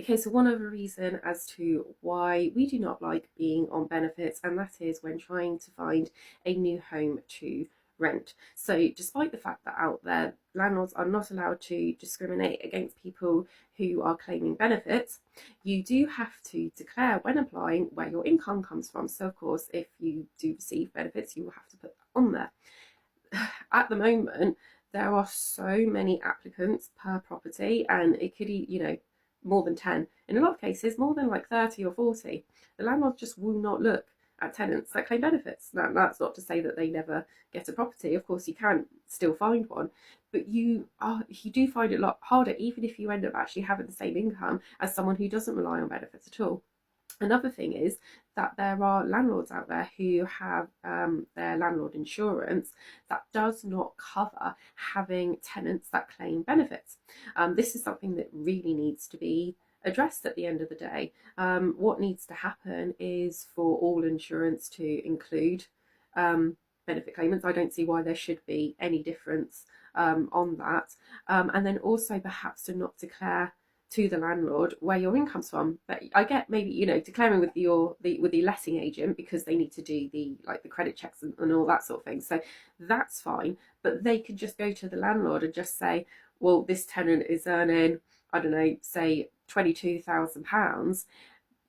Okay, so one other reason as to why we do not like being on benefits, and that is when trying to find a new home to rent. So, despite the fact that out there landlords are not allowed to discriminate against people who are claiming benefits, you do have to declare when applying where your income comes from. So, of course, if you do receive benefits, you will have to put that on there. At the moment, there are so many applicants per property, and it could, more than 10. In a lot of cases, more than like 30 or 40. The landlord just will not look at tenants that claim benefits. Now, that's not to say that they never get a property. Of course, you can still find one, but you do find it a lot harder, even if you end up actually having the same income as someone who doesn't rely on benefits at all. Another thing is that there are landlords out there who have their landlord insurance that does not cover having tenants that claim benefits. This is something that really needs to be addressed at the end of the day. What needs to happen is for all insurance to include benefit claimants. I don't see why there should be any difference on that. And then also perhaps to not declare to the landlord where your income's from. But I get maybe declaring with the letting agent, because they need to do the credit checks and all that sort of thing. So that's fine. But they could just go to the landlord and just say, well, this tenant is earning, I don't know, say £22,000.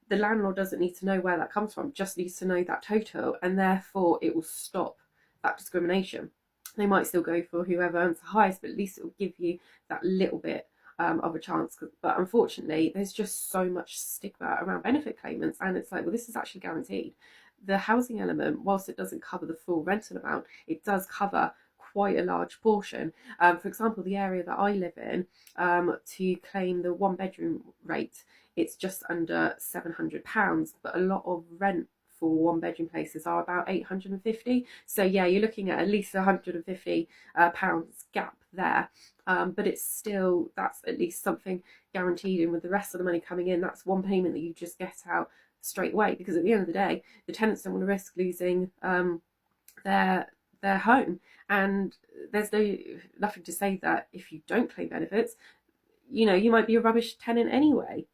The landlord doesn't need to know where that comes from, just needs to know that total, and therefore it will stop that discrimination. They might still go for whoever earns the highest, but at least it will give you that little bit of a chance. But unfortunately, there's just so much stigma around benefit claimants, and it's like, well, this is actually guaranteed. The housing element, whilst it doesn't cover the full rental amount, it does cover quite a large portion. For example, the area that I live in, to claim the one bedroom rate, it's just under £700, but a lot of rent for one bedroom places are about 850. So yeah, you're looking at least £150 gap there. But it's still, that's at least something guaranteed, and with the rest of the money coming in, that's one payment that you just get out straight away, because at the end of the day, the tenants don't want to risk losing their home. And there's nothing to say that if you don't claim benefits, you might be a rubbish tenant anyway.